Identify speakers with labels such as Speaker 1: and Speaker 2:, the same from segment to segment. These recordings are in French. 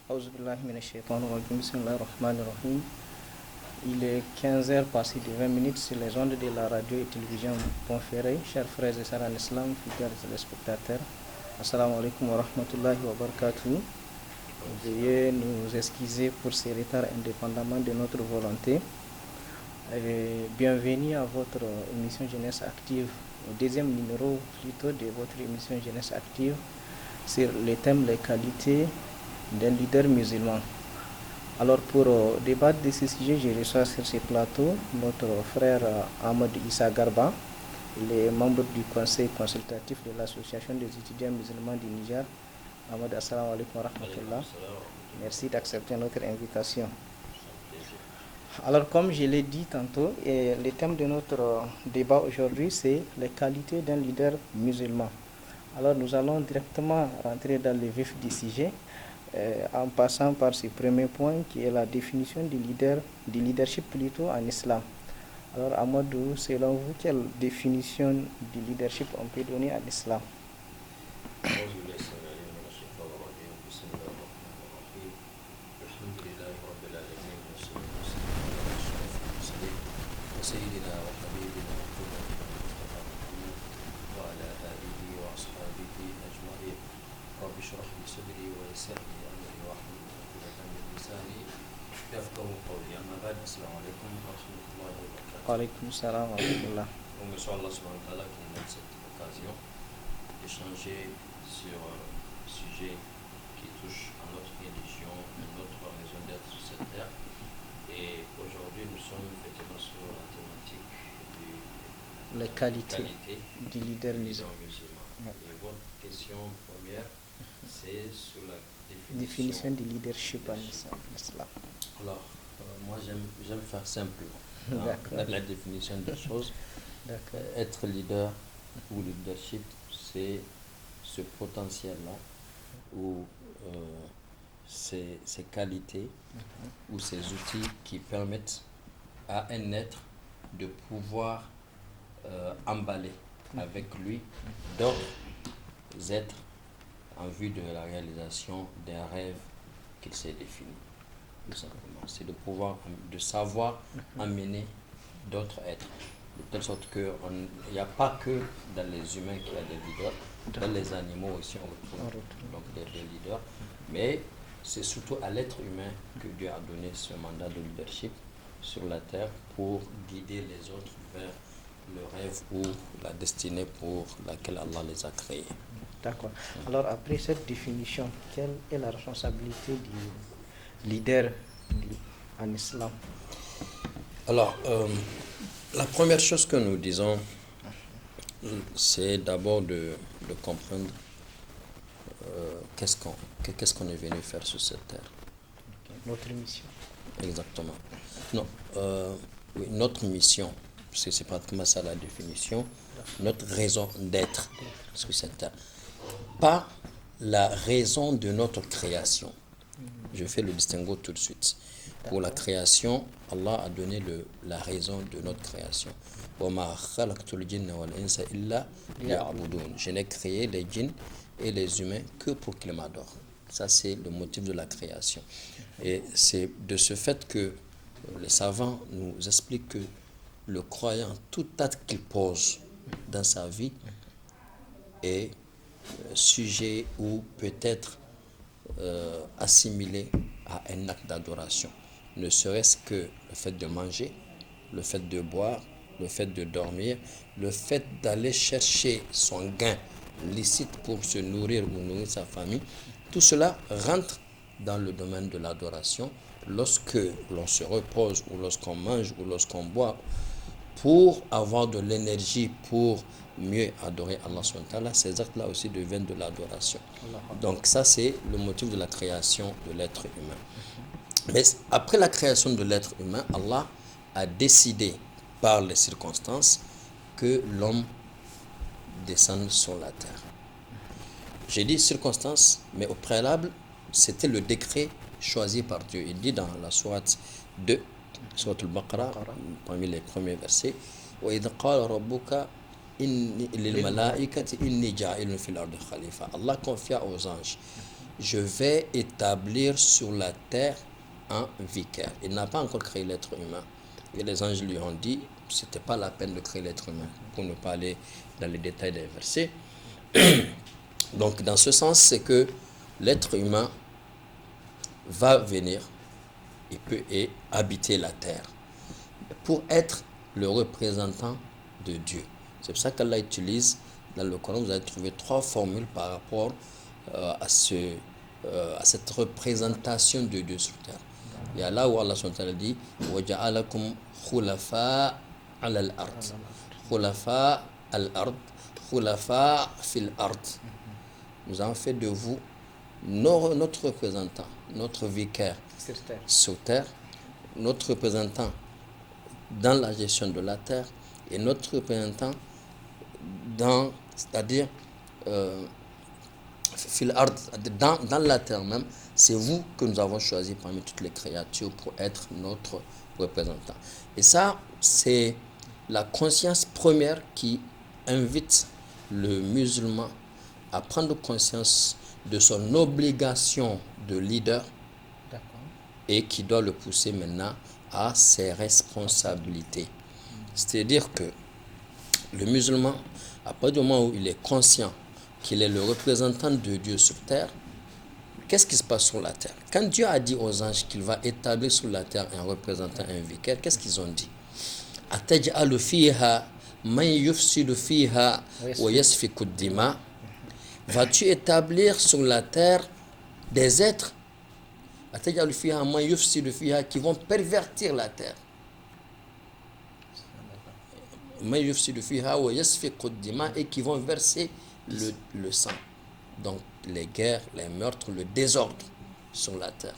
Speaker 1: Auzu billahi minash shaitanir rajim. Bismillahir rahmanir rahim. Il est 15h passé de 20 minutes sur les ondes de la radio et télévision Bonferré. Chers frères et sœurs en islam, fidèles téléspectateurs, assalamu alaikum wa rahmatullahi wa barakatuh. Veuillez nous excuser pour ces retards indépendamment de notre volonté. Bienvenue à votre émission Jeunesse Active, au deuxième numéro plutôt de votre émission Jeunesse Active sur le thème les qualités d'un leader musulman. Alors pour débattre de ce sujet, je reçois sur ce plateau notre frère Ahmed Issa Garba. Il est membre du conseil consultatif de l'association des étudiants musulmans du Niger. Ahmed, assalamu alaikum wa rahmatullah. Merci d'accepter notre invitation. Alors comme je l'ai dit tantôt, le thème de notre débat aujourd'hui c'est les qualités d'un leader musulman. Alors nous allons directement rentrer dans le vif du sujet. En passant par ce premier point qui est la définition du leadership plutôt en islam. Alors Amadou, selon vous, quelle définition du leadership on peut donner en islam? Alaykoum salam wa rahmatullah.
Speaker 2: Donc, monsieur Allah subhanahu wa ta'ala qui nous donne cette occasion d'échanger sur un sujet qui touche à notre religion, à notre raison d'être sur cette terre. Et aujourd'hui, nous sommes effectivement sur la thématique
Speaker 1: les qualités du leader musulman.
Speaker 2: Et votre question première, c'est sur la
Speaker 1: définition du leadership en islam.
Speaker 2: Alors, moi j'aime faire simple. Dans la définition des choses, être leader ou leadership, c'est ce potentiel-là ou ces qualités ou ces outils qui permettent à un être de pouvoir emballer avec lui d'autres êtres en vue de la réalisation d'un rêve qu'il s'est défini. Tout simplement. C'est de savoir amener d'autres êtres. De telle sorte qu'il n'y a pas que dans les humains qu'il y a des leaders, dans les animaux aussi on retrouve donc des leaders, mais c'est surtout à l'être humain que Dieu a donné ce mandat de leadership sur la terre pour guider les autres vers le rêve ou la destinée pour laquelle Allah les a créés.
Speaker 1: D'accord. Alors après cette définition, quelle est la responsabilité du leader en islam?
Speaker 2: Alors, la première chose que nous disons, c'est d'abord de comprendre qu'est-ce qu'on est venu faire sur cette terre.
Speaker 1: Notre mission.
Speaker 2: Exactement. Non, oui, notre mission, parce que c'est pratiquement ça la définition, notre raison d'être sur cette terre. Pas la raison de notre création. Je fais le distinguo tout de suite. Pour la création, Allah a donné la raison de notre création. Je n'ai créé les djinns et les humains que pour qu'ils m'adorent. Ça, c'est le motif de la création. Et c'est de ce fait que les savants nous expliquent que le croyant, tout acte qu'il pose dans sa vie est sujet ou peut-être assimilé à un acte d'adoration. Ne serait-ce que le fait de manger, le fait de boire, le fait de dormir, le fait d'aller chercher son gain licite pour se nourrir ou nourrir sa famille, tout cela rentre dans le domaine de l'adoration. Lorsque l'on se repose ou lorsqu'on mange ou lorsqu'on boit, pour avoir de l'énergie pour mieux adorer Allah subhanahu wa ta'ala, ces actes-là aussi deviennent de l'adoration. Donc ça, c'est le motif de la création de l'être humain. Mais après la création de l'être humain, Allah a décidé par les circonstances que l'homme descende sur la terre. J'ai dit circonstances, mais au préalable, c'était le décret choisi par Dieu. Il dit dans la sourate 2, sourate al-Baqarah, parmi les premiers versets, وَإِذْ قَالَ رَبُّكَ لِلْمَلَائِكَةِ إِنِّي جَاعِلٌ فِي الْأَرْضِ خَلِيفَةً. Allah confia aux anges je vais établir sur la terre un vicaire. Il n'a pas encore créé l'être humain. Et les anges lui ont dit, ce n'était pas la peine de créer l'être humain, pour ne pas aller dans les détails des versets. Donc, dans ce sens, c'est que l'être humain va venir, il peut habiter la terre pour être le représentant de Dieu. C'est pour ça qu'Allah utilise, dans le Coran, vous allez trouver 3 formules par rapport à cette représentation de Dieu sur terre. Il y a là où Allah dit وَجَعَلَكُمْ خُلَفَاءَ عَلَى الْأَرْضِ خُلَفَاءَ الْأَرْضِ خُلَفَاءَ فِي الْأَرْضِ. Nous avons fait de vous notre représentant, notre vicaire sur terre, notre représentant dans la gestion de la terre et notre représentant c'est-à-dire dans la terre même. C'est vous que nous avons choisi parmi toutes les créatures pour être notre représentant. Et ça, c'est la conscience première qui invite le musulman à prendre conscience de son obligation de leader et qui doit le pousser maintenant à ses responsabilités. C'est-à-dire que le musulman, à partir du moment où il est conscient qu'il est le représentant de Dieu sur terre, qu'est-ce qui se passe sur la terre? Quand Dieu a dit aux anges qu'il va établir sur la terre un représentant, un vicaire, qu'est-ce qu'ils ont dit? Ataj'alu fiha man yufsidu fiha wa yasfiku ad-dima. Vas-tu établir sur la terre des êtres Ataj'alu fiha man yufsidu fiha qui vont pervertir la terre. Man yufsidu fiha wa yasfiku ad-dima et qui vont verser le sang. Donc les guerres, les meurtres, le désordre sur la terre.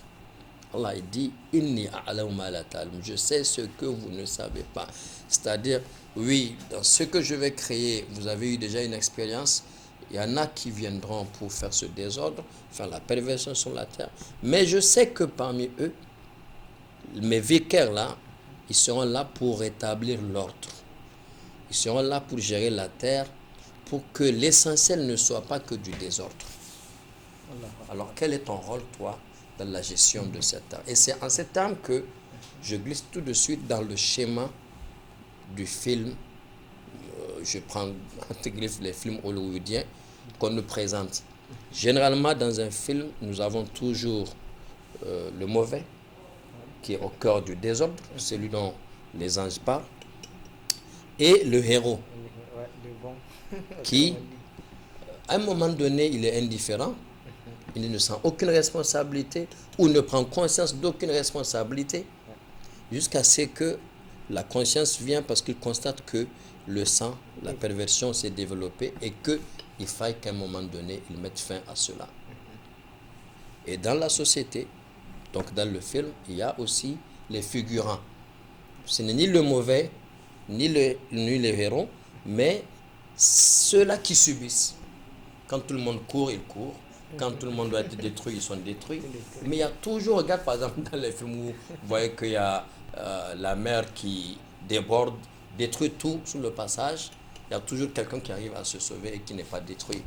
Speaker 2: Allah dit Inni a'lamu ma la ta'lamun. Je sais ce que vous ne savez pas. C'est-à-dire, oui, dans ce que je vais créer, vous avez eu déjà une expérience. Il y en a qui viendront pour faire ce désordre, faire la perversion sur la terre. Mais je sais que parmi eux, mes vicaires là, ils seront là pour rétablir l'ordre. Ils seront là pour gérer la terre, pour que l'essentiel ne soit pas que du désordre. Alors, quel est ton rôle, toi, dans la gestion de cette terre? Et c'est en ces termes que je glisse tout de suite dans le schéma du film. Je prends les films hollywoodiens qu'on nous présente. Généralement, dans un film, nous avons toujours le mauvais, qui est au cœur du désordre, celui dont les anges parlent, et le héros, qui, à un moment donné, il est indifférent, il ne sent aucune responsabilité ou ne prend conscience d'aucune responsabilité jusqu'à ce que la conscience vienne parce qu'il constate que le sang, la perversion s'est développée et qu'il faille qu'à un moment donné, il mette fin à cela. Et dans la société, donc dans le film, il y a aussi les figurants. Ce n'est ni le mauvais, ni le héros, mais ceux-là qui subissent. Quand tout le monde court, ils courent. Quand tout le monde doit être détruit, ils sont détruits. Mais il y a toujours, regarde par exemple dans les films où vous voyez qu'il y a la mer qui déborde, détruit tout sur le passage. Il y a toujours quelqu'un qui arrive à se sauver et qui n'est pas détruit.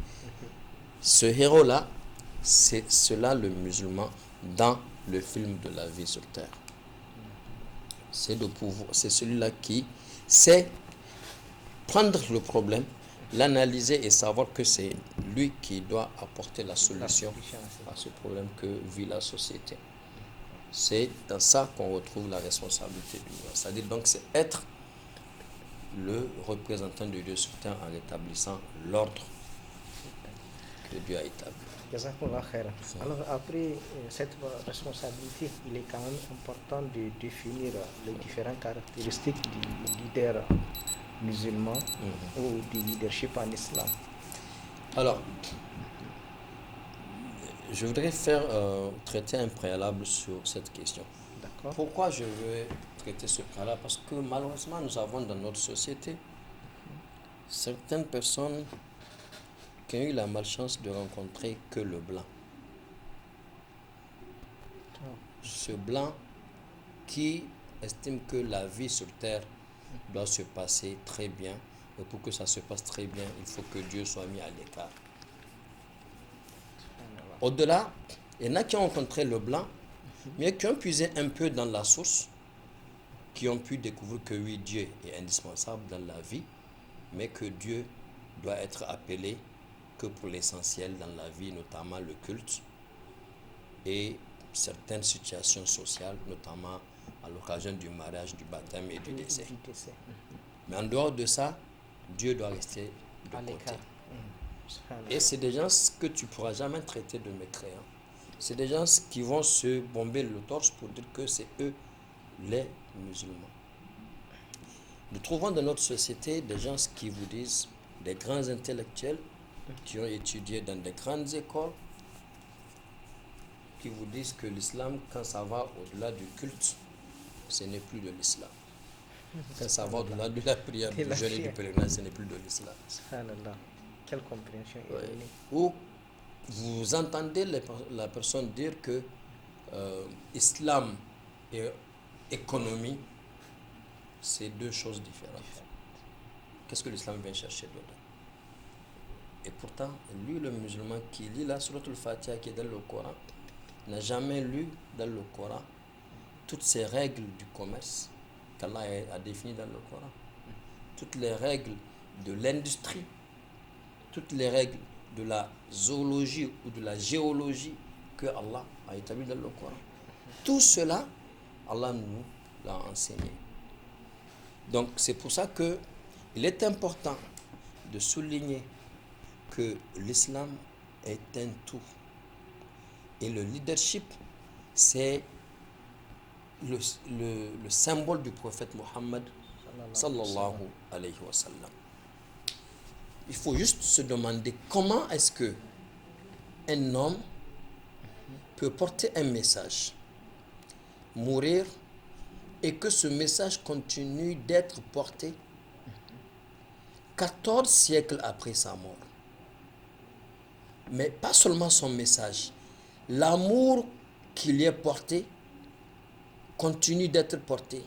Speaker 2: Ce héros-là, c'est cela le musulman dans le film de la vie sur terre. C'est celui-là qui sait prendre le problème, l'analyser et savoir que c'est lui qui doit apporter la solution à ce problème que vit la société. C'est dans ça qu'on retrouve la responsabilité du Dieu. C'est-à-dire donc c'est être le représentant de Dieu sur terre en établissant l'ordre que Dieu a établi.
Speaker 1: Alors après cette responsabilité, il est quand même important de définir les différentes caractéristiques du leader musulman ou du leadership en islam.
Speaker 2: Alors, je voudrais traiter un préalable sur cette question. D'accord. Pourquoi je veux traiter ce préalable? Parce que malheureusement, nous avons dans notre société certaines personnes qui ont eu la malchance de rencontrer que le blanc. Ce blanc qui estime que la vie sur terre doit se passer très bien. Et pour que ça se passe très bien, il faut que Dieu soit mis à l'écart. au-delà, il y en a qui ont rencontré le blanc, mais qui ont puisé un peu dans la source, qui ont pu découvrir que oui, Dieu est indispensable dans la vie, mais que Dieu doit être appelé que pour l'essentiel dans la vie, notamment le culte et certaines situations sociales, notamment à l'occasion du mariage, du baptême et du décès. Mais en dehors de ça, Dieu doit rester de côté. Et c'est des gens que tu ne pourras jamais traiter de mécréants. C'est des gens qui vont se bomber le torse pour dire que c'est eux les musulmans. Nous trouvons dans notre société des gens qui vous disent, des grands intellectuels qui ont étudié dans des grandes écoles, qui vous disent que l'islam, quand ça va au-delà du culte, ce n'est plus de l'islam. Quand ça va au-delà de la prière, du jeûne et du pèlerinage, ce n'est plus de l'islam.
Speaker 1: Quelle compréhension.
Speaker 2: Ou vous entendez la personne dire que islam et économie, c'est deux choses différentes. Qu'est-ce que l'islam vient chercher dedans? Et pourtant, lui, le musulman qui lit la Sourate al-Fatiha qui est dans le Coran, n'a jamais lu dans le Coran toutes ces règles du commerce qu'Allah a définies dans le Coran. Toutes les règles de l'industrie, toutes les règles de la zoologie ou de la géologie que Allah a établies dans le Coran. Tout cela, Allah nous l'a enseigné. Donc c'est pour ça que il est important de souligner que l'islam est un tout. Et le leadership, c'est le symbole du prophète Mohammed sallallahu alayhi wa sallam. Il faut juste se demander comment est-ce que un homme peut porter un message, mourir, et que ce message continue d'être porté 14 siècles après sa mort. Mais pas seulement son message, l'amour qui lui est porté continue d'être porté.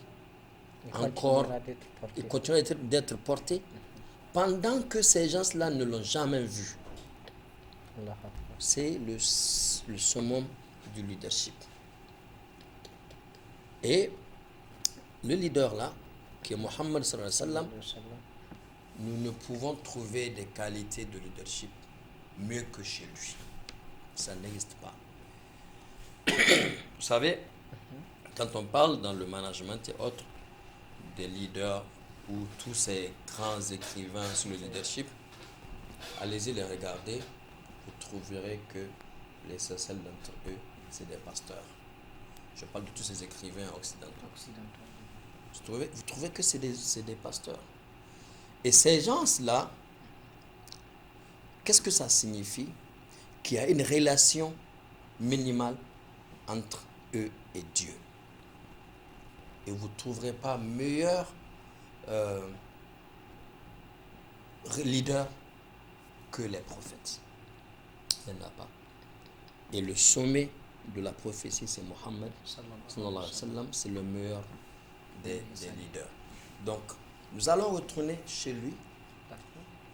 Speaker 2: Il continue d'être porté pendant que ces gens-là ne l'ont jamais vu. C'est le summum du leadership. Et le leader là, qui est Mohammed sallallahu alayhi wa sallam, nous ne pouvons trouver des qualités de leadership mieux que chez lui. Ça n'existe pas. Vous savez, quand on parle dans le management et autres des leaders ou tous ces grands écrivains sur le leadership, allez-y les regarder, vous trouverez que l'essentiel d'entre eux, c'est des pasteurs. Je parle de tous ces écrivains occidentaux. Vous trouvez que c'est des pasteurs. Et ces gens-là, qu'est-ce que ça signifie? Qu'il y a une relation minimale entre eux et Dieu. Et vous ne trouverez pas meilleur leader que les prophètes. Il n'y en a pas. Et le sommet de la prophétie, c'est Mohammed sallallahu alayhi wa sallam, c'est le meilleur des leaders. Donc, nous allons retourner chez lui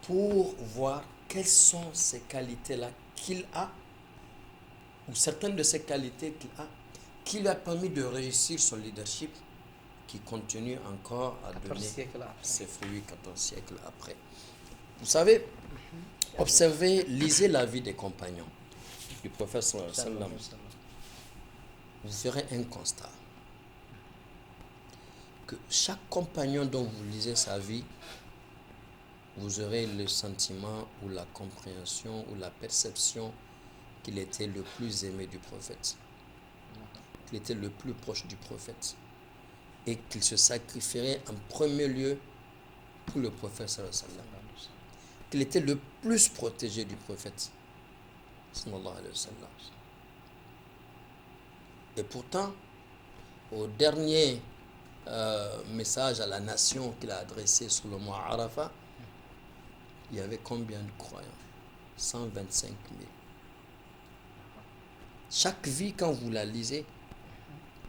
Speaker 2: pour voir quelles sont ces qualités-là qu'il a, ou certaines de ces qualités qu'il a, qui lui a permis de réussir son leadership, qui continue encore à donner ses fruits 14 siècles après. Vous savez, observez, lisez la vie des compagnons du prophète sallallahu alayhi wa sallam. Vous ferez un constat que chaque compagnon dont vous lisez sa vie, vous aurez le sentiment ou la compréhension ou la perception qu'il était le plus aimé du prophète, qu'il était le plus proche du prophète et qu'il se sacrifierait en premier lieu pour le prophète sallallahu alayhi wa sallam, qu'il était le plus protégé du prophète sallallahu alayhi wa sallam. Et pourtant, au dernier message à la nation qu'il a adressé sur le mont Arafat, il y avait combien de croyants? 125 000. Chaque vie, quand vous la lisez,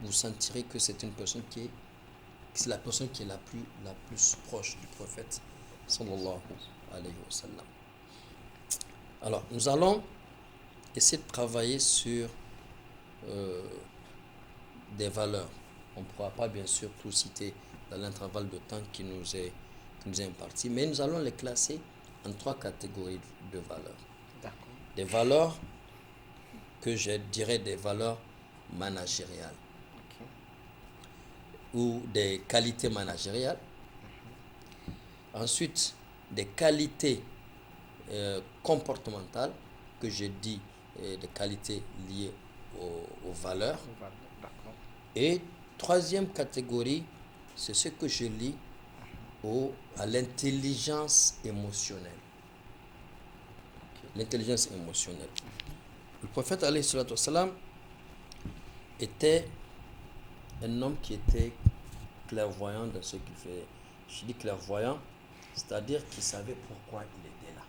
Speaker 2: vous sentirez que c'est une personne c'est la personne qui est la plus proche du prophète sallallahu alayhi wa sallam. Alors, nous allons essayer de travailler sur des valeurs. On ne pourra pas bien sûr tout citer dans l'intervalle de temps qui nous est imparti, mais nous allons les classer en 3 catégories de valeurs.
Speaker 1: D'accord.
Speaker 2: Des valeurs que je dirais des valeurs managériales,
Speaker 1: Ok.
Speaker 2: ou des qualités managériales. Ensuite, des qualités comportementales, que je dis des qualités liées aux valeurs.
Speaker 1: D'accord.
Speaker 2: Et troisième catégorie, c'est ce que je lis à l'intelligence émotionnelle. Okay. L'intelligence émotionnelle. Le prophète alayhi salatu wassalam était un homme qui était clairvoyant dans ce qu'il fait. Je dis clairvoyant, c'est-à-dire qu'il savait pourquoi il était là.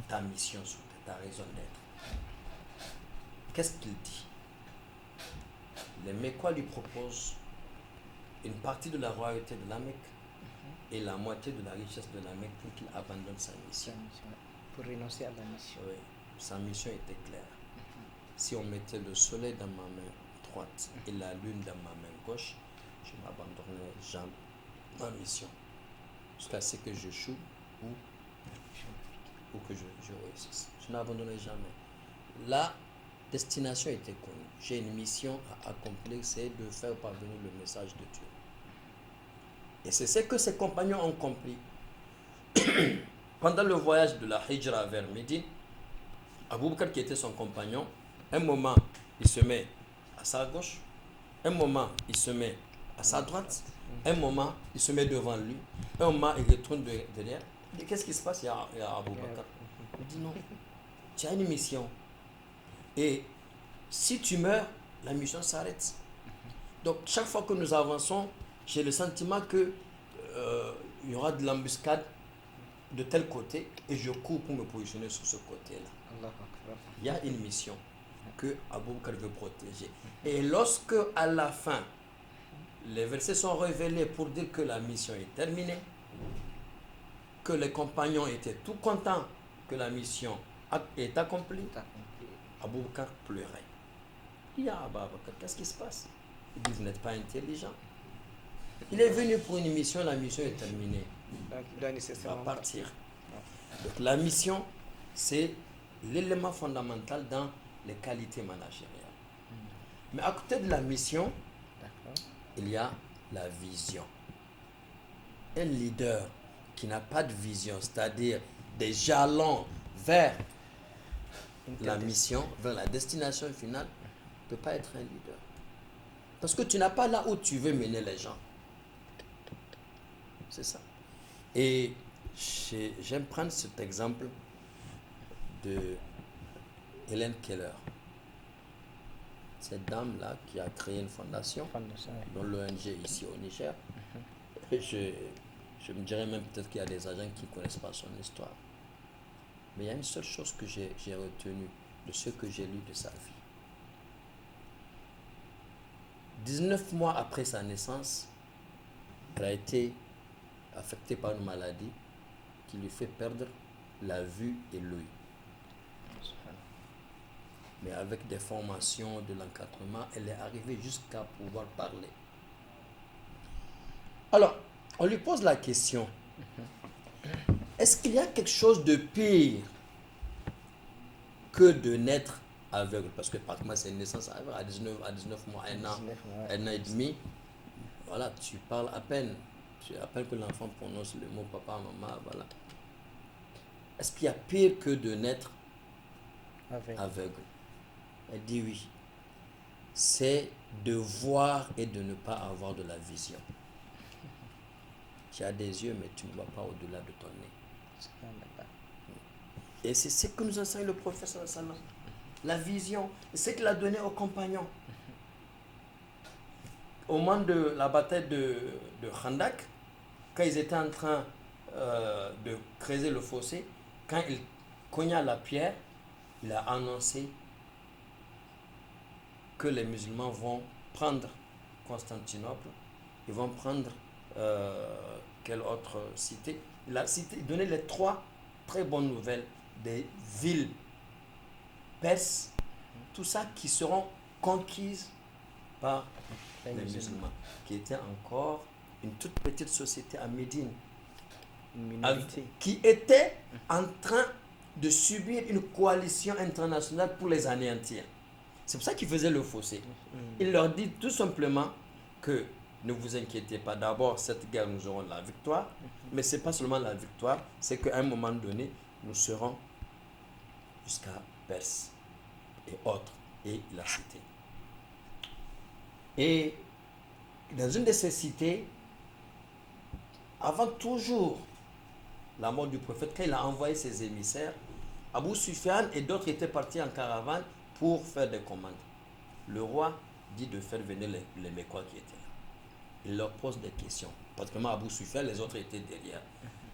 Speaker 2: Ta mission sur terre, ta raison d'être. Qu'est-ce qu'il dit? Les Mécois lui proposent une partie de la royauté de la Mecque et la moitié de la richesse de la Mecque pour qu'il abandonne sa mission.
Speaker 1: Pour renoncer à la mission.
Speaker 2: Oui, sa mission était claire. Si on mettait le soleil dans ma main droite et la lune dans ma main gauche, je n'abandonnerai jamais ma mission jusqu'à ce que je choue ou que je réussisse. Je n'abandonnerai jamais. La destination était connue. J'ai une mission à accomplir, c'est de faire parvenir le message de Dieu. Et c'est ce que ses compagnons ont compris. Pendant le voyage de la Hijra vers Médine, Abu Bakr, qui était son compagnon, un moment, il se met à sa gauche, un moment, il se met à sa droite, un moment, il se met devant lui, un moment, il retourne derrière. Il dit, qu'est-ce qui se passe, il y a Abu Bakr? Il dit, non, tu as une mission. Et si tu meurs, la mission s'arrête. Donc, chaque fois que nous avançons, j'ai le sentiment que il y aura de l'embuscade de tel côté et je cours pour me positionner sur ce côté-là. Il y a une mission que Abu Bakr veut protéger. Et lorsque, à la fin, les versets sont révélés pour dire que la mission est terminée, que les compagnons étaient tout contents que la mission est accomplie, Abu Bakr pleurait. Il dit à Abu Bakr, qu'est-ce qui se passe? Il dit, vous n'êtes pas intelligent. Il est venu pour une mission, la mission est terminée. Il va partir. Donc la mission, c'est l'élément fondamental dans les qualités managériales. Mais à côté de la mission, il y a la vision. Un leader qui n'a pas de vision, c'est-à-dire des jalons vers la mission, vers la destination finale, ne peut pas être un leader. Parce que tu n'as pas là où tu veux mener les gens. C'est ça. Et j'aime prendre cet exemple de Hélène Keller. Cette dame-là qui a créé une fondation, dont l'ONG ici au Niger. Je me dirais même peut-être qu'il y a des agents qui ne connaissent pas son histoire. Mais il y a une seule chose que j'ai retenue de ce que j'ai lu de sa vie. 19 mois après sa naissance, elle a été affectée par une maladie qui lui fait perdre la vue et l'œil. Mais avec des formations, de l'encadrement, elle est arrivée jusqu'à pouvoir parler. Alors, on lui pose la question, est-ce qu'il y a quelque chose de pire que de naître aveugle? Parce que pratiquement c'est une naissance aveugle à 19 mois, un an et demi. Voilà, tu parles à peine. À peine que l'enfant prononce le mot papa, maman, voilà. Est-ce qu'il y a pire que de naître aveugle? Elle dit oui. C'est de voir et de ne pas avoir de la vision. Tu as des yeux, mais tu ne vois pas au-delà de ton nez. Et c'est ce que nous enseigne le prophète sallam. La vision, c'est ce qu'il a donné aux compagnons. Au moment de la bataille de Khandak, quand ils étaient en train de creuser le fossé, quand il cogna la pierre, il a annoncé que les musulmans vont prendre Constantinople, ils vont prendre quelle autre cité? Il a donné les 3 très bonnes nouvelles des villes Perse, tout ça qui seront conquises par les musulmans, qui étaient encore une toute petite société à Médine, qui était en train de subir une coalition internationale pour les anéantir. C'est pour ça qu'ils faisaient le fossé. Il leur dit tout simplement que ne vous inquiétez pas, d'abord cette guerre nous aurons la victoire, mais ce n'est pas seulement la victoire, c'est qu'à un moment donné, nous serons jusqu'à Perse et autres, et la cité. Et dans une de ces cités, avant toujours la mort du prophète, quand il a envoyé ses émissaires, Abu Sufyan et d'autres étaient partis en caravane pour faire des commandes. Le roi dit de faire venir les Mécois qui étaient là. Il leur pose des questions. Particulièrement Abu Sufyan, les autres étaient derrière.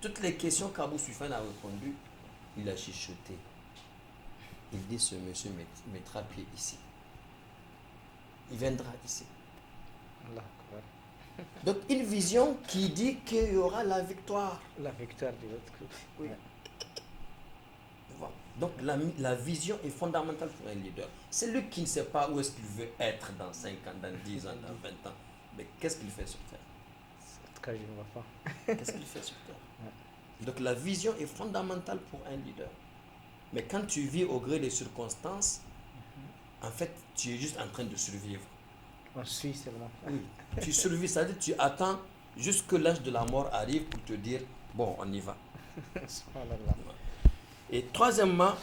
Speaker 2: Toutes les questions qu'Abu Sufyan a répondues, il a chuchoté. Il dit, ce monsieur mettra pied ici. Il viendra ici. Donc une vision qui dit qu'il y aura la victoire.
Speaker 1: La victoire de l'autre côté.
Speaker 2: Oui. Voilà. Donc la vision est fondamentale pour un leader. C'est lui qui ne sait pas où est-ce qu'il veut être dans 5 ans, dans 10 ans, dans 20 ans. Mais qu'est-ce qu'il fait sur Terre?
Speaker 1: En tout cas, je ne vois pas.
Speaker 2: Qu'est-ce qu'il fait sur Terre? Donc la vision est fondamentale pour un leader. Mais quand tu vis au gré des circonstances, en fait, tu es juste en train de survivre.
Speaker 1: On suit seulement.
Speaker 2: Oui, tu survis, c'est-à-dire tu attends jusque l'âge de la mort arrive pour te dire, bon, on y va. Et troisièmement,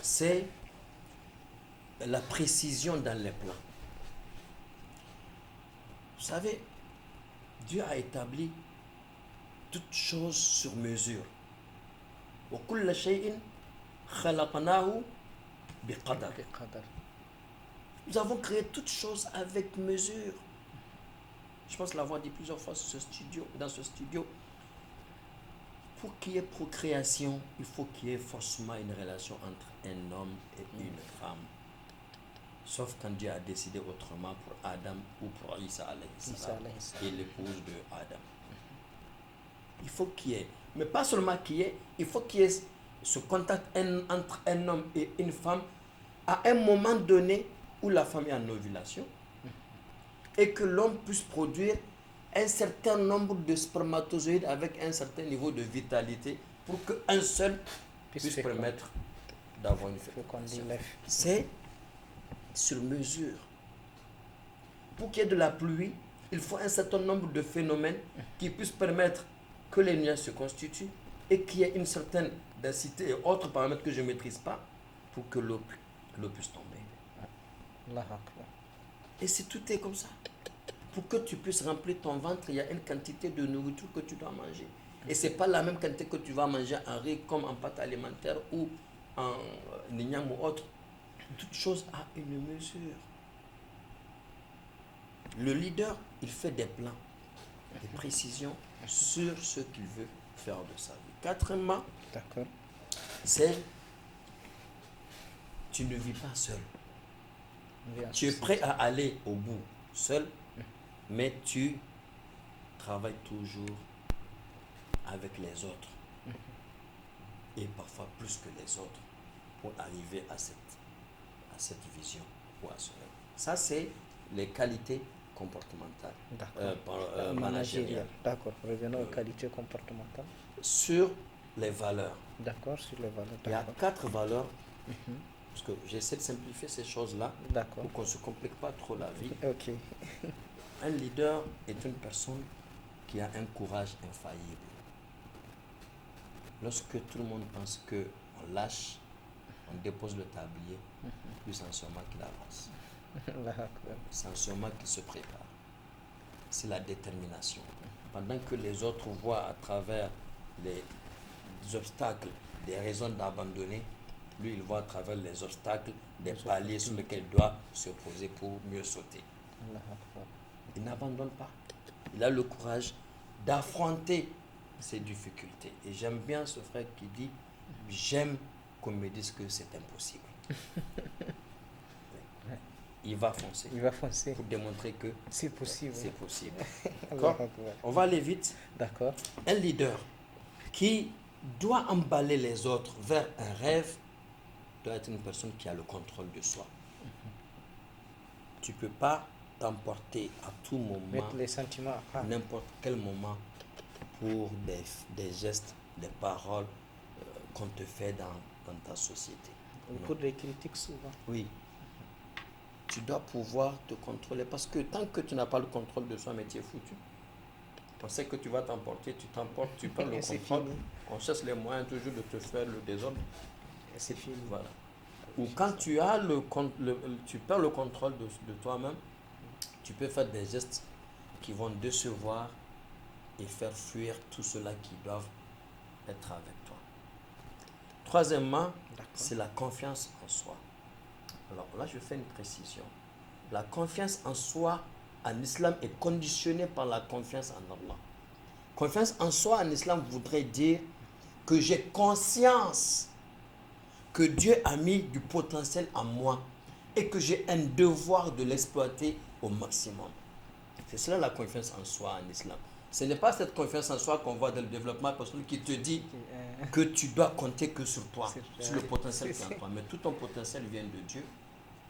Speaker 2: c'est la précision dans les plans. Vous savez, Dieu a établi toutes choses sur mesure. وَكُلَّ شَيْءٍ خَلَقْنَاهُ بِقَدَرٍ. Nous avons créé toutes choses avec mesure. Je pense l'avoir dit plusieurs fois dans ce studio. Pour qu'il y ait procréation, il faut qu'il y ait forcément une relation entre un homme et une femme. Sauf quand Dieu a décidé autrement pour Adam ou pour Isa alayhi salam et l'épouse de Adam. Il faut qu'il y ait, mais pas seulement qu'il y ait, il faut qu'il y ait ce contact entre un homme et une femme à un moment donné où la femme est en ovulation et que l'homme puisse produire un certain nombre de spermatozoïdes avec un certain niveau de vitalité pour qu'un seul puisse permettre d'avoir une fécondation. C'est sur mesure. Pour qu'il y ait de la pluie, il faut un certain nombre de phénomènes qui puissent permettre que les nuages se constituent et qu'il y ait une certaine densité et autres paramètres que je ne maîtrise pas pour que l'eau puisse tomber. Et si tout est comme ça, pour que tu puisses remplir ton ventre, il y a une quantité de nourriture que tu dois manger. Et ce n'est pas la même quantité que tu vas manger en riz comme en pâte alimentaire ou en igname ou autre. Toute chose a une mesure. Le leader, il fait des plans, des précisions sur ce qu'il veut faire de sa vie. Quatrièmement, c'est tu ne vis pas seul. Tu es prêt à aller au bout seul, mais tu travailles toujours avec les autres. Et parfois plus que les autres pour arriver à cette vision ou à ce rêve. Ça, c'est les qualités comportementales.
Speaker 1: Managériales. D'accord. Revenons aux qualités comportementales.
Speaker 2: Sur les valeurs.
Speaker 1: D'accord, sur les valeurs.
Speaker 2: Il y a 4 valeurs. Parce que j'essaie de simplifier ces choses-là pour qu'on ne se complique pas trop la vie. Un leader est une personne qui a un courage infaillible. Lorsque tout le monde pense qu'on lâche, on dépose le tablier, puis c'est en ce moment qu'il avance. C'est en ce moment qu'il se prépare. C'est la détermination. Pendant que les autres voient à travers les obstacles des raisons d'abandonner, lui, il voit à travers les obstacles des paliers sur lesquels il doit se poser pour mieux sauter. Il n'abandonne pas. Il a le courage d'affronter ces difficultés. Et j'aime bien ce frère qui dit, j'aime qu'on me dise que c'est impossible. Il va foncer.
Speaker 1: Il va foncer.
Speaker 2: Pour démontrer que
Speaker 1: c'est possible.
Speaker 2: C'est possible. D'accord. On va aller vite.
Speaker 1: D'accord.
Speaker 2: Un leader qui doit emballer les autres vers un rêve dois être une personne qui a le contrôle de soi. Tu ne peux pas t'emporter à tout moment,
Speaker 1: mettre les sentiments à part.
Speaker 2: N'importe quel moment, pour des gestes, des paroles qu'on te fait dans ta société.
Speaker 1: Pour des critiques souvent.
Speaker 2: Oui. Tu dois pouvoir te contrôler parce que tant que tu n'as pas le contrôle de soi, mais tu es foutu. On sait que tu vas t'emporter, tu t'emportes, tu perds le contrôle. On cherche les moyens toujours de te faire le désordre.
Speaker 1: Et c'est fini.
Speaker 2: Voilà. Ou quand tu as tu perds le contrôle de toi-même, tu peux faire des gestes qui vont décevoir et faire fuir tous ceux-là qui doivent être avec toi. Troisièmement, c'est la confiance en soi. Alors là, je fais une précision. La confiance en soi en islam est conditionnée par la confiance en Allah. Confiance en soi en islam voudrait dire que j'ai conscience que Dieu a mis du potentiel en moi et que j'ai un devoir de l'exploiter au maximum. C'est cela la confiance en soi en islam. Ce n'est pas cette confiance en soi qu'on voit dans le développement personnel qui te dit que tu dois compter que sur toi, sur le potentiel qui est en toi. Mais tout ton potentiel vient de Dieu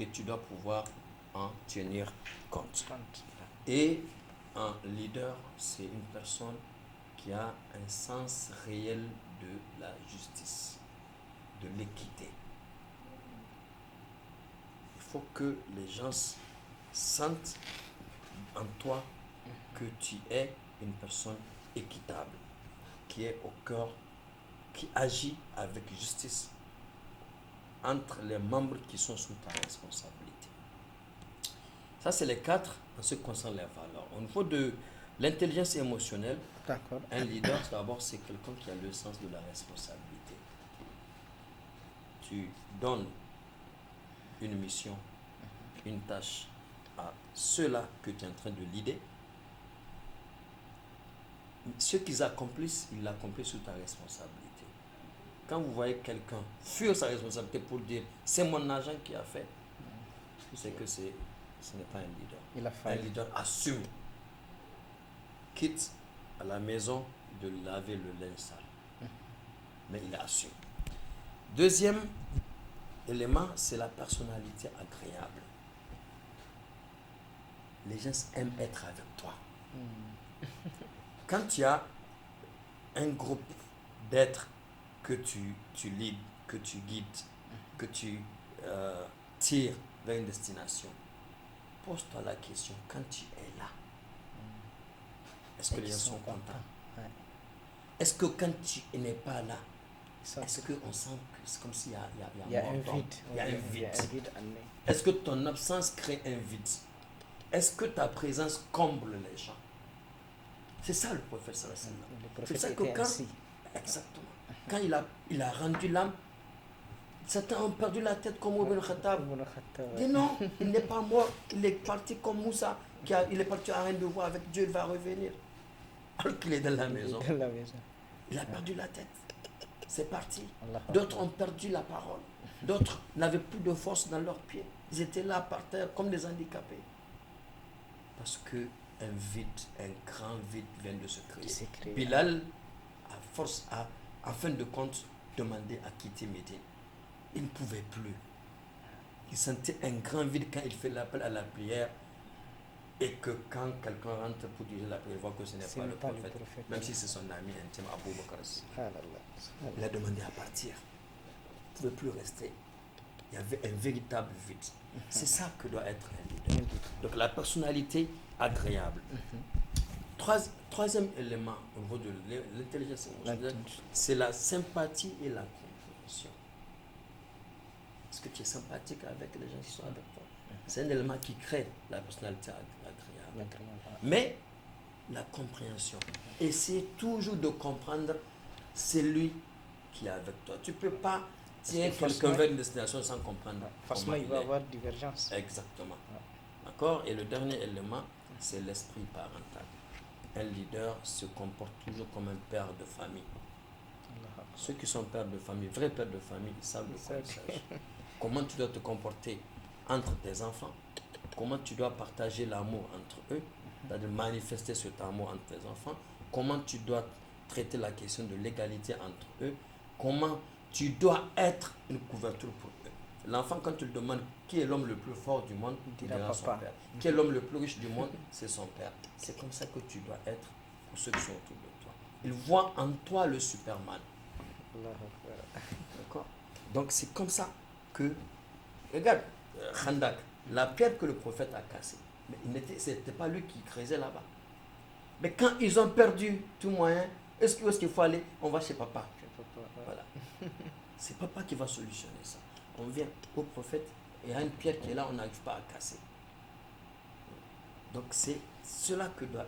Speaker 2: et tu dois pouvoir en tenir compte. Et un leader, c'est une personne qui a un sens réel de la justice, de l'équité. Il faut que les gens sentent en toi que tu es une personne équitable, qui est au cœur, qui agit avec justice entre les membres qui sont sous ta responsabilité. Ça, c'est les 4 en ce qui concerne les valeurs. Au niveau de l'intelligence émotionnelle, un leader, d'abord, c'est quelqu'un qui a le sens de la responsabilité. Tu donnes une mission, une tâche à ceux-là que tu es en train de leader. Ce qu'ils accomplissent, ils l'accomplissent sous ta responsabilité. Quand vous voyez quelqu'un fuir sa responsabilité pour dire c'est mon agent qui a fait, c'est que ce n'est pas un leader. Un leader assume, quitte à la maison de laver le linge sale. Mais il assume. Deuxième élément, c'est la personnalité agréable. Les gens aiment être avec toi. Quand tu as un groupe d'êtres que tu leads, que tu guides, que tu tires vers une destination, pose-toi la question, quand tu es là, est-ce que les gens sont contents? Est-ce que quand tu n'es pas là, est-ce qu'on sent que c'est comme s'il y a un vide? Il y a un vide. Est-ce que ton absence crée un vide? Est-ce que ta présence comble les gens? C'est ça le prophète sallallahu alayhi wa sallam. C'est ça que exactement. Quand il a rendu l'âme, certains ont perdu la tête comme Ibn Khattab. Dit non, il n'est pas mort, il est parti comme Moussa, il est parti à un devoir avec Dieu, il va revenir. Alors qu'il est dans la maison. Il a perdu la tête. C'est parti. D'autres ont perdu la parole. D'autres n'avaient plus de force dans leurs pieds. Ils étaient là par terre comme des handicapés. Parce que un vide, un grand vide vient de se créer. Bilal, à force, en fin de compte, demandé à quitter Médine. Il ne pouvait plus. Il sentait un grand vide quand il fait l'appel à la prière et que quand quelqu'un rentre pour dire la prière, il voit que ce n'est pas le prophète, même si c'est son ami intime, Abu Bakr. Il a demandé à partir. Il ne pouvait plus rester. Il y avait un véritable vide. C'est ça que doit être un leader. Donc la personnalité agréable. Troisième élément au niveau de l'intelligence émotionnelle, c'est la sympathie et la compréhension. Est-ce que tu es sympathique avec les gens qui sont avec toi? C'est un élément qui crée la personnalité agréable. Mais la compréhension. Essaie toujours de comprendre celui qui est avec toi. Tu ne peux pas tirer quelqu'un vers une destination sans comprendre.
Speaker 1: Forcément, il va y avoir divergence.
Speaker 2: Exactement. D'accord? Et le dernier élément, c'est l'esprit parental. Un leader se comporte toujours comme un père de famille. Ceux qui sont pères de famille, vrais pères de famille, ils savent de quoi il s'agit. Comment tu dois te comporter entre tes enfants, comment tu dois partager l'amour entre eux, c'est-à-dire manifester cet amour entre tes enfants, comment tu dois traiter la question de l'égalité entre eux, comment tu dois être une couverture pour eux. L'enfant, quand tu le demandes qui est l'homme le plus fort du monde, il dira son père. Qui est l'homme le plus riche du monde, c'est son père. C'est comme ça que tu dois être pour ceux qui sont autour de toi. Ils voient en toi le Superman. D'accord. Donc c'est comme ça que, regarde, Khandak, la pierre que le prophète a cassée, mais ce n'était pas lui qui creusait là-bas. Mais quand ils ont perdu tout moyen, est-ce qu'il faut aller? On va chez papa. Voilà. C'est papa qui va solutionner ça. On vient au prophète, et il y a une pierre qui est là, on n'arrive pas à casser. Donc c'est cela que doit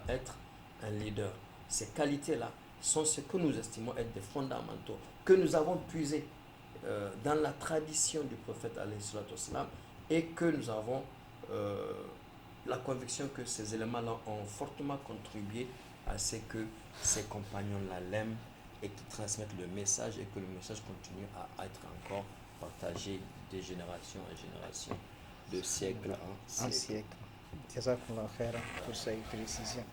Speaker 2: être un leader. Ces qualités-là sont ce que nous estimons être des fondamentaux, que nous avons puisés dans la tradition du prophète alayhi salatu wassalam, et que nous avons la conviction que ces éléments-là ont fortement contribué à ce que ses compagnons-là l'aiment et qui transmettent le message et que le message continue à être encore partagé de génération en génération, de siècle en siècle.
Speaker 1: C'est ça qu'on va faire pour cette précision.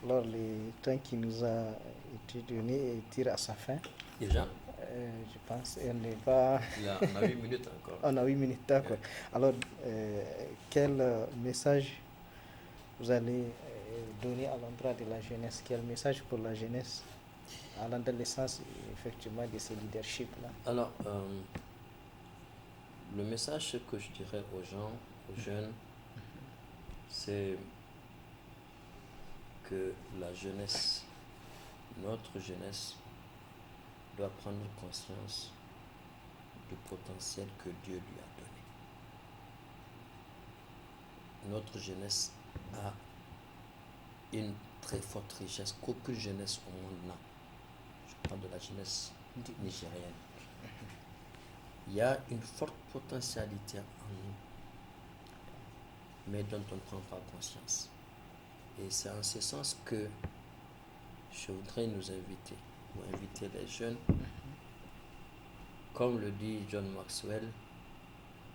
Speaker 1: Alors, le temps qui nous a été donné tire à sa fin.
Speaker 2: Déjà
Speaker 1: je pense qu'on n'est pas...
Speaker 2: on a 8 minutes encore.
Speaker 1: On a 8 minutes, d'accord. Alors, quel message vous allez donner à l'endroit de la jeunesse? Quel message pour la jeunesse allant dans le sens effectivement de ce leadership-là?
Speaker 2: Alors, le message que je dirais aux gens, aux jeunes, c'est que la jeunesse, notre jeunesse, doit prendre conscience du potentiel que Dieu lui a donné. Notre jeunesse a une très forte richesse qu'aucune jeunesse au monde n'a. Je parle de la jeunesse nigérienne. Il y a une forte potentialité en nous, mais dont on ne prend pas conscience. Et c'est en ce sens que je voudrais nous inviter, ou inviter les jeunes, comme le dit John Maxwell,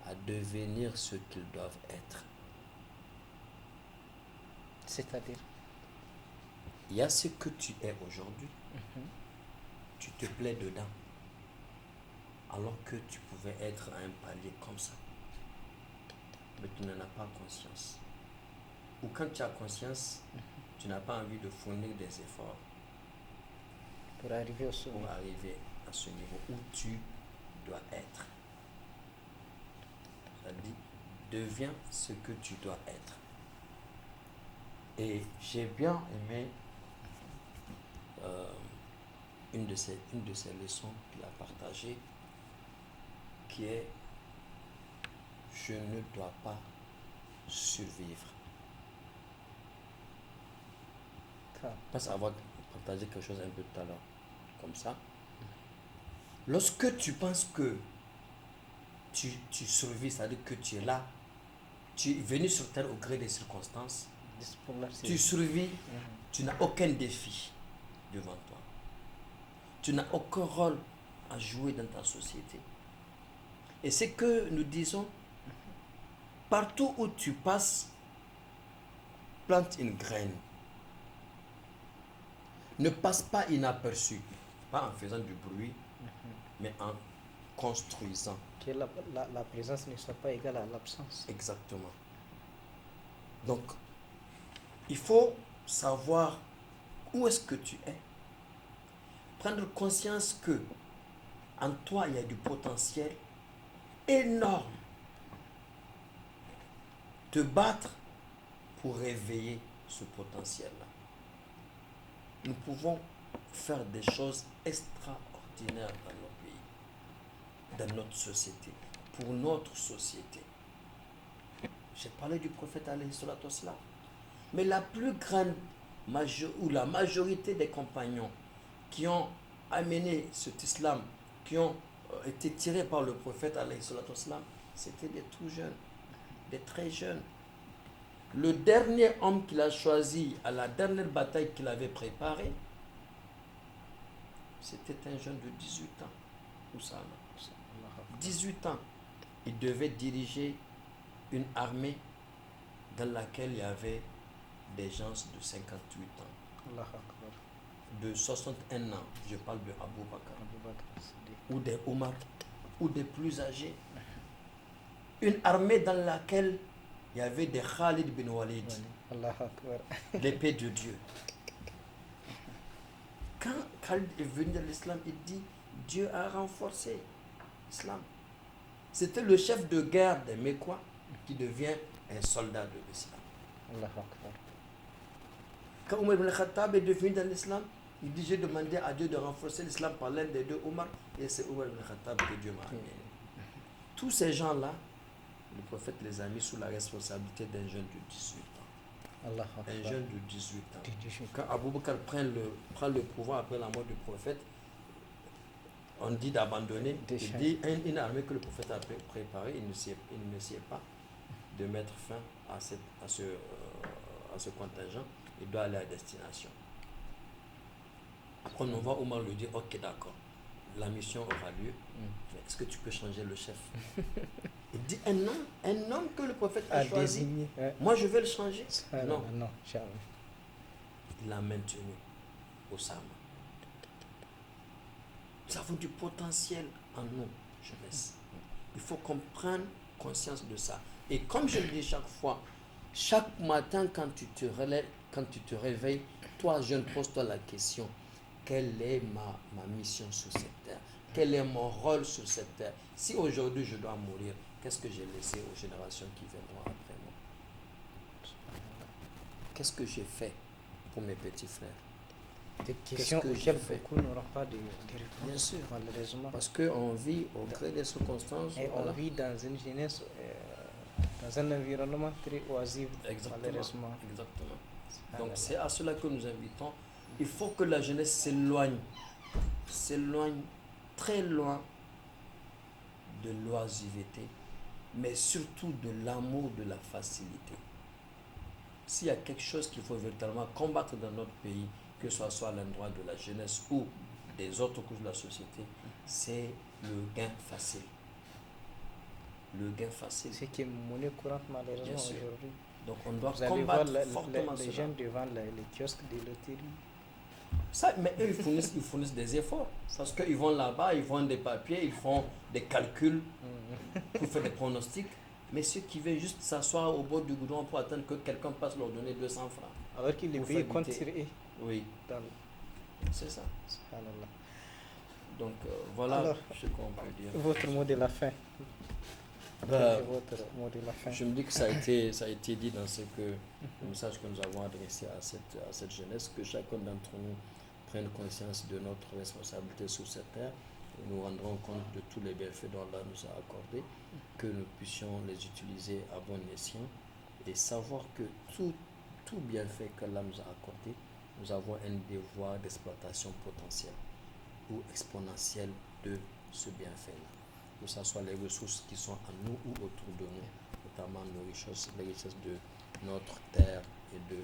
Speaker 2: à devenir ce qu'ils doivent être.
Speaker 1: C'est-à-dire?
Speaker 2: Il y a ce que tu es aujourd'hui, tu te plais dedans, alors que tu pouvais être à un palier comme ça, mais tu n'en as pas conscience. Ou quand tu as conscience, tu n'as pas envie de fournir des efforts
Speaker 1: pour arriver
Speaker 2: à ce niveau où tu dois être. C'est-à-dire, deviens ce que tu dois être. Et j'ai bien aimé une de ces leçons qu'il a partagées, qui est: je ne dois pas survivre. Je pense avoir partagé quelque chose un peu tout à l'heure, comme ça. Lorsque tu penses que tu survis, c'est-à-dire que tu es là, tu es venu sur terre au gré des circonstances, tu survis, tu n'as aucun défi devant toi. Tu n'as aucun rôle à jouer dans ta société. Et c'est que nous disons, partout où tu passes, plante une graine. Ne passe pas inaperçu, pas en faisant du bruit, mais en construisant.
Speaker 1: Que la présence ne soit pas égale à l'absence.
Speaker 2: Exactement. Donc, il faut savoir où est-ce que tu es. Prendre conscience que en toi, il y a du potentiel énorme. Te battre pour réveiller ce potentiel-là. Nous pouvons faire des choses extraordinaires dans nos pays, dans notre société, pour notre société. J'ai parlé du prophète alayhi salatu wassalam. Mais la plus grande la majorité des compagnons qui ont amené cet islam, qui ont été tirés par le prophète alayhi salatu wassalam, c'était des tout jeunes, des très jeunes. Le dernier homme qu'il a choisi à la dernière bataille qu'il avait préparée, c'était un jeune de 18 ans, Oussama. 18 ans. Il devait diriger une armée dans laquelle il y avait des gens de 58 ans. de 61 ans, je parle de Abou Bakr, ou des Omar, ou des plus âgés. Une armée dans laquelle il y avait des Khalid bin Walid, l'épée de Dieu. Quand Khalid est venu à l'islam, il dit Dieu a renforcé l'islam. C'était le chef de guerre des Mécois qui devient un soldat de l'islam. Quand Omar ibn Khattab est devenu dans l'islam, il dit j'ai demandé à Dieu de renforcer l'islam par l'un des deux Omar, et c'est Omar ibn Khattab que Dieu m'a amené. Tous ces gens-là, le prophète les a mis sous la responsabilité d'un jeune de 18 ans. Un jeune de 18 ans. Quand Abou Bakr prend le pouvoir après la mort du prophète, on dit d'abandonner. Il dit une armée que le prophète a préparée, il ne sait pas de mettre fin à ce contingent. Il doit aller à destination. Après, on va Omar lui dire ok, d'accord, la mission aura lieu. Mais est-ce que tu peux changer le chef? Il dit un homme que le prophète a choisi. Désigné, moi, je vais le changer. Non, jamais. Il l'a maintenu au Sama. Nous avons du potentiel en nous, jeunesse. Il faut qu'on prenne conscience de ça. Et comme je le dis chaque fois, chaque matin quand tu te réveilles, toi jeune, pose-toi la question: quelle est ma mission sur cette terre? Quel est mon rôle sur cette terre? Si aujourd'hui je dois mourir, qu'est-ce que j'ai laissé aux générations qui viendront après moi? Qu'est-ce que j'ai fait pour mes petits frères?
Speaker 1: Des questions auxquelles beaucoup n'auront pas de réponse.
Speaker 2: Bien sûr,
Speaker 1: malheureusement.
Speaker 2: parce qu'on vit au gré des circonstances.
Speaker 1: Et on vit dans une jeunesse, dans un environnement très oisif, malheureusement.
Speaker 2: Exactement. Donc c'est à cela que nous invitons. Il faut que la jeunesse s'éloigne très loin de l'oisiveté, mais surtout de l'amour de la facilité. S'il y a quelque chose qu'il faut véritablement combattre dans notre pays, que ce soit à l'endroit de la jeunesse ou des autres couches de la société, c'est le gain facile. Le gain facile.
Speaker 1: C'est qui est monnaie courante malheureusement aujourd'hui.
Speaker 2: Donc on doit combattre fortement
Speaker 1: les gens devant les kiosques de loterie.
Speaker 2: Ça, mais eux, ils fournissent des efforts. Parce qu'ils vont là-bas, ils font des papiers, ils font des calculs pour faire des pronostics. Mais ceux qui veulent juste s'asseoir au bord du goudron pour attendre que quelqu'un passe leur donner 200 francs.
Speaker 1: Alors qu'il les paye contre tiré.
Speaker 2: Oui. C'est ça. Donc voilà. Alors, ce qu'on peut dire.
Speaker 1: Votre mot de la fin. Votre mot de la fin.
Speaker 2: Je me dis que ça a été dit dans le message que nous avons adressé à cette jeunesse, que chacun d'entre nous prenne conscience de notre responsabilité sur cette terre. Et nous rendrons compte de tous les bienfaits dont Allah nous a accordés, que nous puissions les utiliser à bon escient et savoir que tout bienfait qu'Allah nous a accordé, nous avons un devoir d'exploitation potentielle ou exponentielle de ce bienfait-là. Que ce soit les ressources qui sont en nous ou autour de nous, notamment les richesses de notre terre et de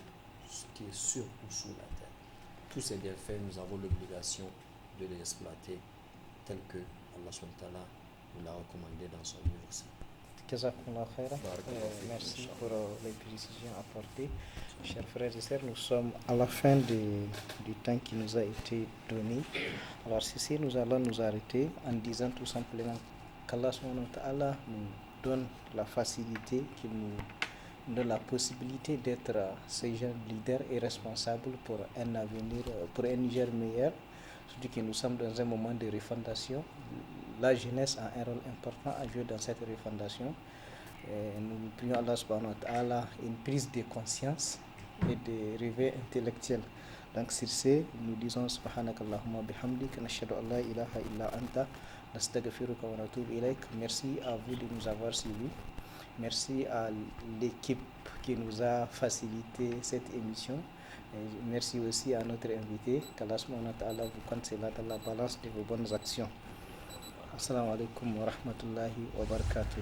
Speaker 2: ce qui est sur ou sous la terre. Tous ces bienfaits, nous avons l'obligation de les exploiter tel que Allah SWT nous l'a recommandé dans son livre saint.
Speaker 1: Merci pour les précisions apportées. Chers frères et sœurs, nous sommes à la fin du temps qui nous a été donné. Alors ceci, nous allons nous arrêter en disant tout simplement qu'Allah SWT nous donne la facilité, qu'il nous donne la possibilité d'être ces jeunes leaders et responsables pour un avenir, pour un Niger meilleur. Surtout que nous sommes dans un moment de refondation. La jeunesse a un rôle important à jouer dans cette refondation. Nous prions Allah subhanahu wa ta'ala une prise de conscience et de réveil intellectuel. Donc sur ce, nous disons subhanakallahumma bihamdik, nashhadu an la ilaha illa anta, nastaghfiruka wa natubu ilayk. Merci à vous de nous avoir suivis. Merci à l'équipe qui nous a facilité cette émission. Et merci aussi à notre invité, qu'Allah subhanahu wa ta'ala vous compte cela dans la balance de vos bonnes actions. Assalamu alaikum wa rahmatullahi wa barakatuh.